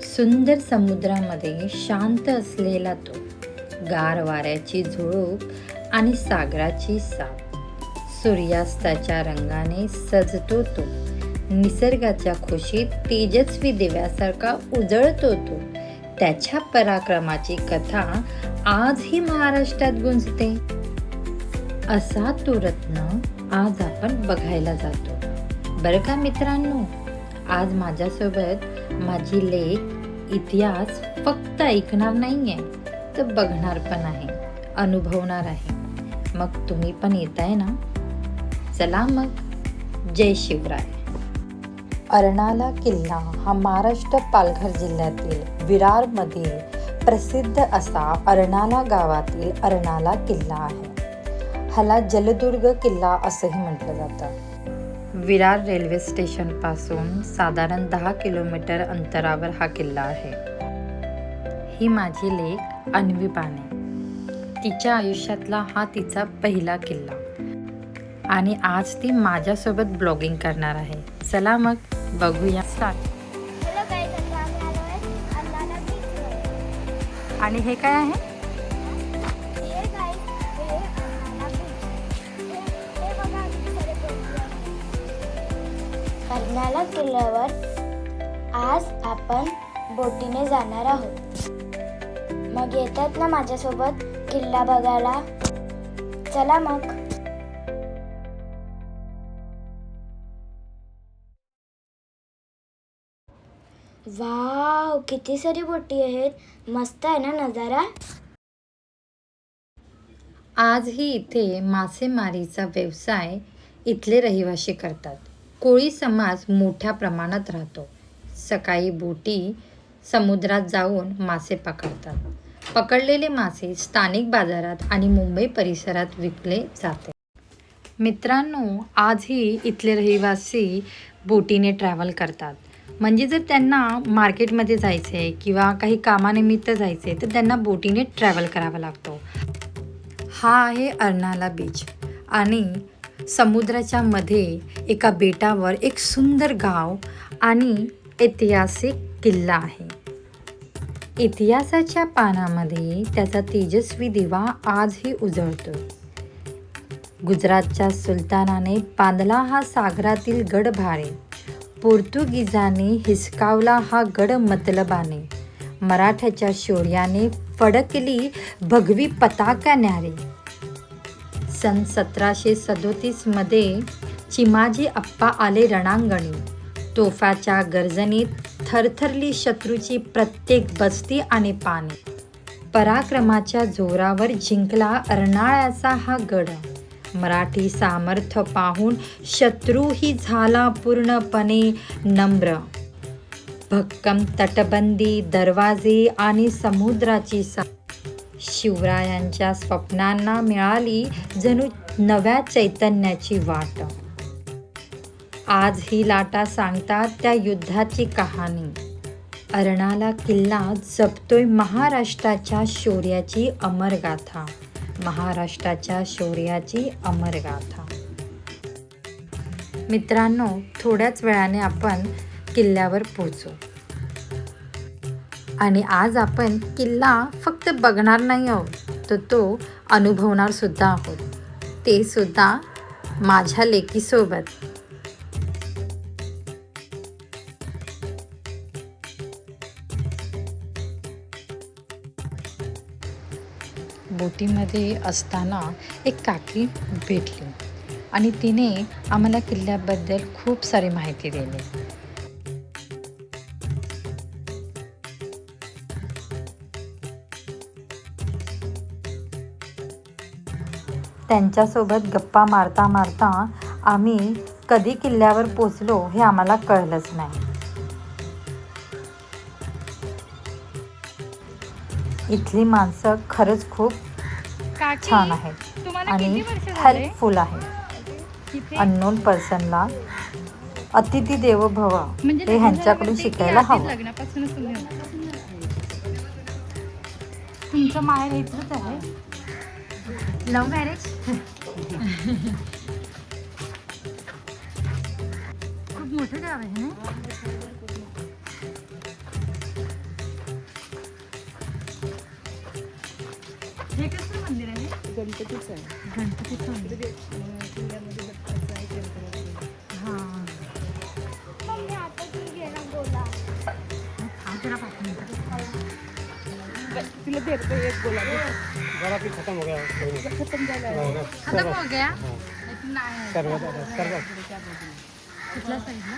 सुंदर समुद्रामध्ये शांत असलेला तो, गार वाऱ्याची झुळूक आणि सागराची साथ, सूर्यास्ताच्या रंगाने सजतो तो, निसर्गाच्या खुशीत तेजस्वी दिव्यासारखा उजळतो तो. त्याच्या पराक्रमाची कथा आजही महाराष्ट्रात गुंजते. असा तो रत्न आज आपण बघायला जातो. बरं का मित्रांनो, आज माझ्यासोबत माझी लेक इतिहास फक्त ऐकणार नाहीये, तर बघणार पण आहे, अनुभवणार आहे. मग तुम्ही पण येताय ना? चला मग, जय शिवराय. अर्नाळा किल्ला हा महाराष्ट्र पालघर जिल्ह्यातील विरारमधील प्रसिद्ध असा अर्नाळा गावातील अर्नाळा किल्ला आहे. ह्याला जलदुर्ग किल्ला असंही म्हटलं जातं. विरार रेल्वे स्टेशनपासून साधारण 10 किलोमीटर अंतरावर हा किल्ला आहे. ही माझी लेक अन्वी बाणे. तिच्या आयुष्यातला हा तिचा पहिला किल्ला आणि आज ती माझ्यासोबत ब्लॉगिंग करणार आहे. चला मग बघूया. स्टार्ट. आणि हे काय आहे? अर्नाळा किल्ल्यावर आज आपण बोटीने जाणार आहोत. मग येतात ना माझ्यासोबत किल्ला बघायला? चला मग. वाव, किती सारी बोटी आहेत. मस्त आहे ना नजारा. आजही इथे मासेमारीचा व्यवसाय इथले रहिवासी करतात. कोळी समाज मोठ्या प्रमाणात राहतो. सकाळी बोटी समुद्रात जाऊन मासे पकडतात. पकडलेले मासे स्थानिक बाजारात आणि मुंबई परिसरात विकले जाते. मित्रांनो, आजही इथले रहिवासी बोटीने ट्रॅव्हल करतात. म्हणजे जर त्यांना मार्केटमध्ये जायचं आहे किंवा काही कामानिमित्त जायचं आहे तर त्यांना बोटीने ट्रॅव्हल करावा लागतो. हा आहे अर्नाळा बीच आणि समुद्राच्या मध्ये एका बेटावर एक सुंदर गाव आणि ऐतिहासिक किल्ला आहे. इतिहासाच्या पानामध्ये त्याचा तेजस्वी दिवा आजही उजळतो. गुजरातच्या सुलतानाने बांधला हा सागरातील गड भारे. पोर्तुगीजांनी हिसकावला हा गड मतलबाने. मराठ्याच्या शौर्याने फडकली भगवी पताका न्यारे. सन 1737 मध्ये चिमाजी अप्पा आले रणांगणी. तोफाच्या गर्जनीत थरथरली शत्रूची प्रत्येक बस्ती आणि पाने. पराक्रमाच्या जोरावर जिंकला अर्नाळ्याचा हा गड. मराठी सामर्थ्य पाहून शत्रूही झाला पूर्णपणे नम्र. भक्कम तटबंदी, दरवाजे आणि समुद्राची शिवरायांच्या स्वप्नांना मिळाली जणू नव्या चैतन्याची वाट. आज ही लाटा सांगतात त्या युद्धाची कहाणी. अर्नाळा किल्ला जपतोय महाराष्ट्राच्या शौर्याची अमरगाथा. महाराष्ट्राच्या शौर्याची अमरगाथा. मित्रांनो, थोड्याच वेळाने आपण किल्ल्यावर पोहोचू आणि आज आपण किल्ला फक्त बघणार नाही आहोत, तर तो अनुभवणार सुद्धा आहोत. ते सुद्धा माझ्या लेकीसोबत. बोटीमध्ये असताना एक काकी भेटली आणि तिने आम्हाला किल्ल्याबद्दल खूप सारी माहिती दिली. त्यांच्यासोबत गप्पा मारता मारता आम्ही कधी किल्ल्यावर पोचलो हे आम्हाला कळलंच नाही. इथली माणसं खरंच खूप छान आहेत आणि हेल्पफुल आहेत. अननोन पर्सनला अतिथी देवो भव हे ह्यांच्याकडून शिकायला हवं. तुमचं माहेर इथलंच आहे? Love marriage? खूप मोठं गाव आहे ना. हे कसलं मंदिर आहे? गणपतीचं आहे. गणपतीचं मंदिर. किल्ल्यामध्ये दत्ताचं आहे, शंकराचं आहे. हां. मम्मी आता तू घे ना गोला. हा जरा 5 मिनिटं. तिला दे रे, तो एक गोला दे. बड़ा भी खत्म हो गया कोई नहीं खतम झाला आहे. खतम हो गया? हाँ। नाही. सर्व कुठल्या साईडला?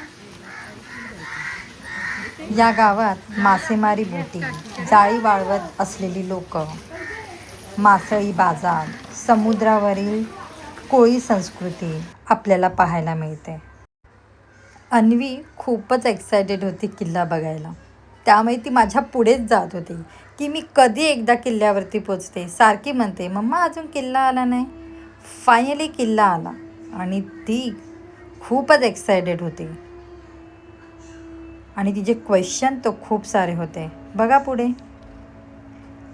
या गावात मासेमारी बोटी, जाळी वाळवत असलेली लोक, मासळी बाजार, समुद्रावरील कोळी संस्कृती आपल्याला पाहायला मिळते. अन्वी खूपच एक्सायटेड होती किल्ला बघायला. त्यामुळे ती माझ्या पुढेच जात होती की मी कधी एकदा किल्ल्यावरती पोचते. सारखी म्हणते, मम्मा अजून किल्ला आला नाही. फायनली किल्ला आला आणि ती खूपच एक्सायटेड होती आणि तिचे क्वेश्चन तो खूप सारे होते. बघा पुढे.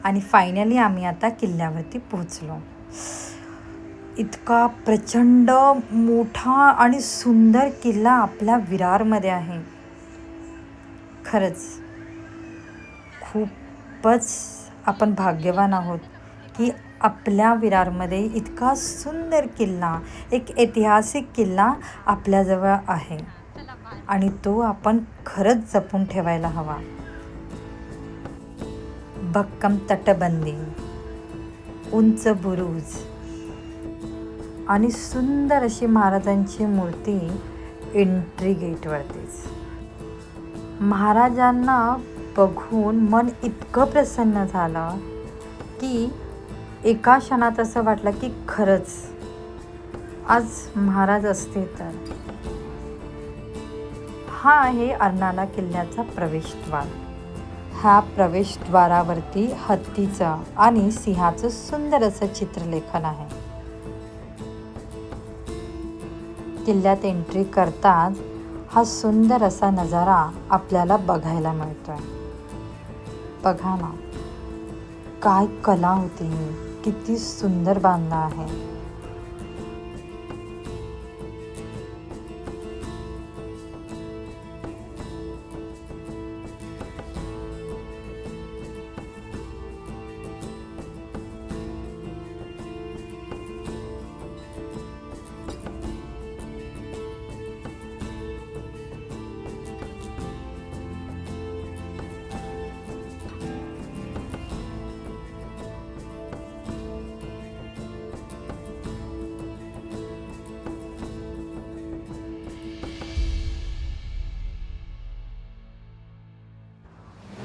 आणि फायनली आम्ही आता किल्ल्यावरती पोहोचलो. इतका प्रचंड मोठा आणि सुंदर किल्ला आपल्या विरारमध्ये आहे. खरंच खूपच आपण भाग्यवान आहोत की आपल्या विरारमध्ये इतका सुंदर किल्ला, एक ऐतिहासिक किल्ला आपल्याजवळ आहे आणि तो आपण खरंच जपून ठेवायला हवा. भक्कम तटबंदी, उंच बुरुज आणि सुंदर अशी महाराजांची मूर्ती एंट्री गेटवरतीच. महाराजांना बघून मन इतकं प्रसन्न झालं की एका क्षणात असं वाटलं की खरंच आज महाराज असते तर. हा आहे अर्नाळा किल्ल्याचा प्रवेशद्वार. ह्या प्रवेशद्वारावरती हत्तीचं आणि सिंहाचं सुंदर असं चित्रलेखन आहे. किल्ल्यात एंट्री करताच हा सुंदर असा नजारा आपल्याला बघायला मिळतोय. बघा ना, काय कला होती ही, किती सुंदर बांधला आहे.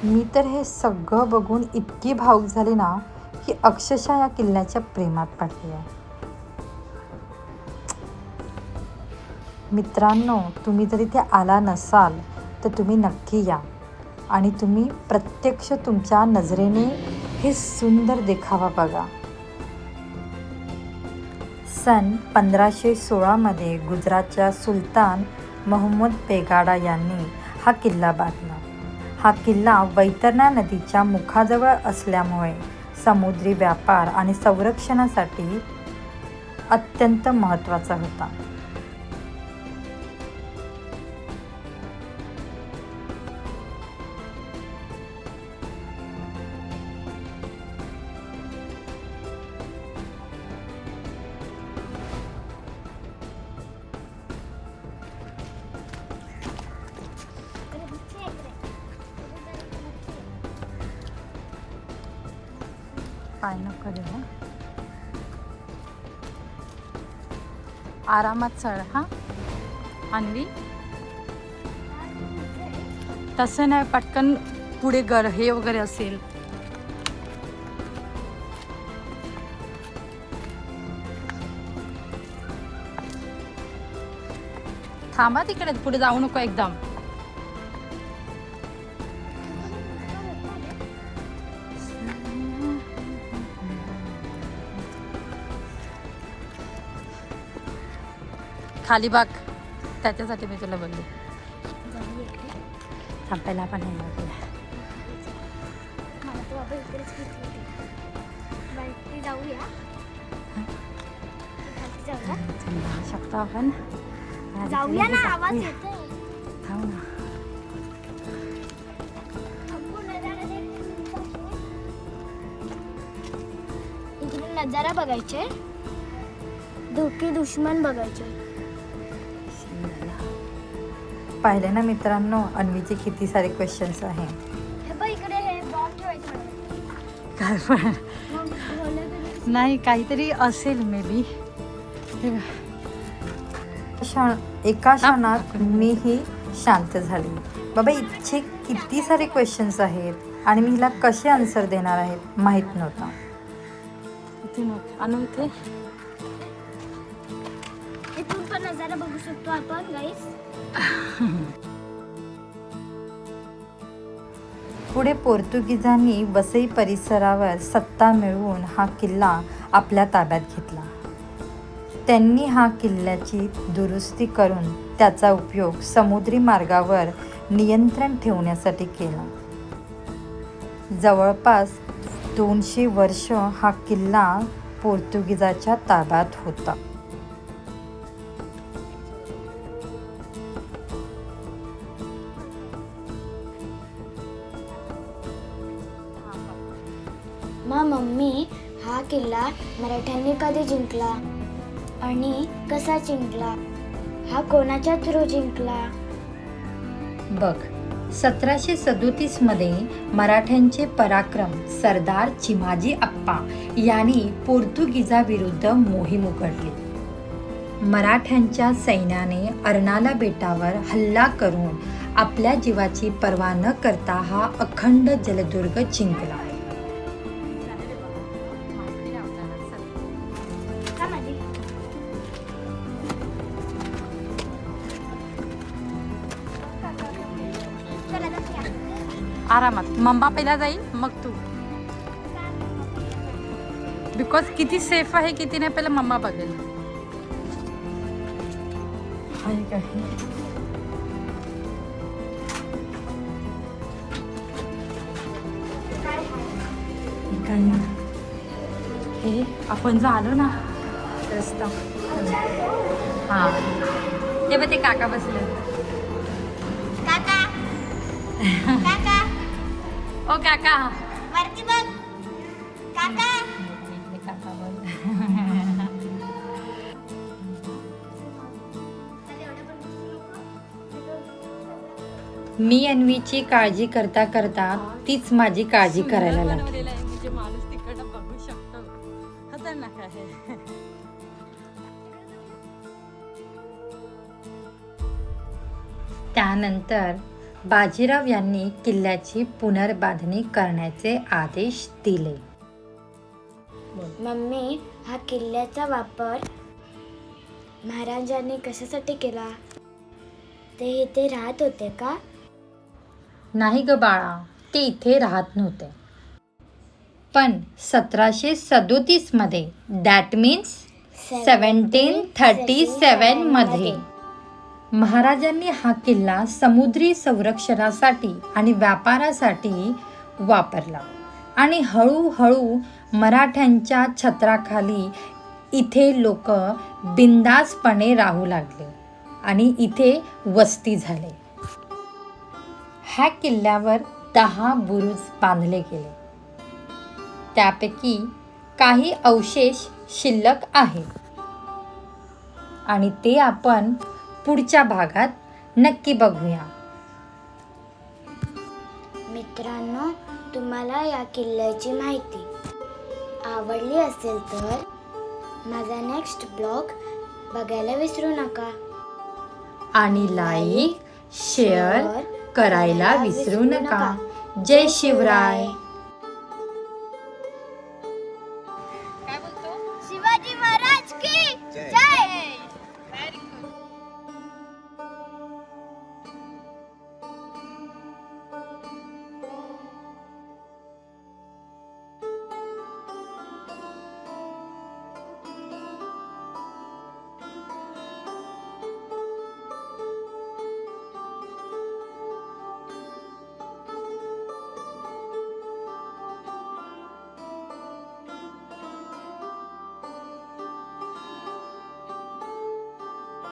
मी तर हे सगळं बघून इतकी भावुक झाली ना की अक्षरशः या किल्ल्याच्या प्रेमात पडली आहे. मित्रांनो, तुम्ही जर इथे आला नसाल तर तुम्ही नक्की या आणि तुम्ही प्रत्यक्ष तुमच्या नजरेने हे सुंदर देखावा बघा. सन 1516 गुजरातच्या सुलतान महमूद बेगाडा यांनी हा किल्ला बांधला. हा किल्ला वैतरणा नदीच्या मुखाजवळ असल्यामुळे समुद्री व्यापार आणि संरक्षणासाठी अत्यंत महत्त्वाचा होता. पाय नको देऊ. आरामात चढ हा अन्वी. तसं नाही, पटकन पुढे हे वगैरे असेल. थांबा तिकडे, पुढे जाऊ नको एकदम. खाली बाग, त्याच्यासाठी मी तुला बोलले. थांबायला पण नाही लागलं. मला तो बाबा इकडेच घेतली होती. बाईकने जाऊया. जाऊ शकतो आपण. जाऊया ना, आवाज येतोय. थांब ना. नजारा बघायचे, धोके दुश्मन बघायचे. पाहिले ना मित्रांनो, अन्वीचे किती सारे क्वेश्चन्स आहे. हे बघ इकडे हे बॉम्ब ठेवायचे मला. काय पण मग बोलले तरी नाही, काहीतरी असेल मे बी. एका क्षणात मीही शांत झाली. बाबा इथे किती सारे क्वेश्चन्स आहेत आणि मी हिला कसे आन्सर देणार आहेत माहीत नव्हता. इथे इथून पण नजारा बघू शकतो आपण गाईस. पुढे पोर्तुगीजांनी वसई परिसरावर सत्ता मिळवून हा किल्ला आपल्या ताब्यात घेतला. त्यांनी हा किल्ल्याची दुरुस्ती करून त्याचा उपयोग समुद्री मार्गावर नियंत्रण ठेवण्यासाठी केला. जवळपास 200 वर्ष हा किल्ला पोर्तुगीजाच्या ताब्यात होता. मम्मी, हा किल्ला मराठ्यांनी कधी जिंकला आणि कसा जिंकला? हा कोणाच्या थ्रू जिंकला? बघ, 1737 मध्ये मराठ्यांचे पराक्रम सरदार चिमाजी अप्पा यांनी पोर्तुगीजाविरुद्ध मोहीम उघडली. मराठ्यांच्या सैन्याने अर्नाला बेटावर हल्ला करून आपल्या जीवाची पर्वा न करता हा अखंड जलदुर्ग जिंकला. आरामात. मम्मा पहिला जाईल मग तू. बिकॉज किती सेफ आहे किती नाही पहिला मम्मा बघेल. हे आपण जो आलो ना रस्ता, हा ते बघ ते काका बसले. काका काका ओ काका, वरती बघ काका. मी अन्वीची काळजी करता करता तीच माझी काळजी करायला लागली. माणूस तिकडं बघू शकतो, खतरनाक आहे. त्यानंतर बाजीराव यांनी किल्ल्याची पुनर्बांधणी करण्याचे आदेश दिले. मम्मी, हा किल्ल्याचा वापर महाराजांनी कशासाठी केला? ते इथे राहत होते का? नाही ग बाळा, ते इथे राहत नव्हते. पण 1737 मध्ये, दॅट मीन्स 1737 मध्ये महाराजांनी हा किल्ला समुद्री संरक्षणासाठी आणि व्यापारासाठी वापरला आणि हळूहळू मराठ्यांच्या छत्राखाली इथे लोक बिंदासपणे राहू लागले आणि इथे वस्ती झाले. ह्या किल्ल्यावर 10 बुरुज बांधले गेले. त्यापैकी काही अवशेष शिल्लक आहेत आणि ते आपण पुढच्या भागात नक्की बघूया. मित्रांनो, तुम्हाला या किल्ल्याची माहिती आवडली असेल तर माझा नेक्स्ट ब्लॉग बघायला विसरू नका आणि लाईक शेअर करायला विसरू नका. जय शिवराय.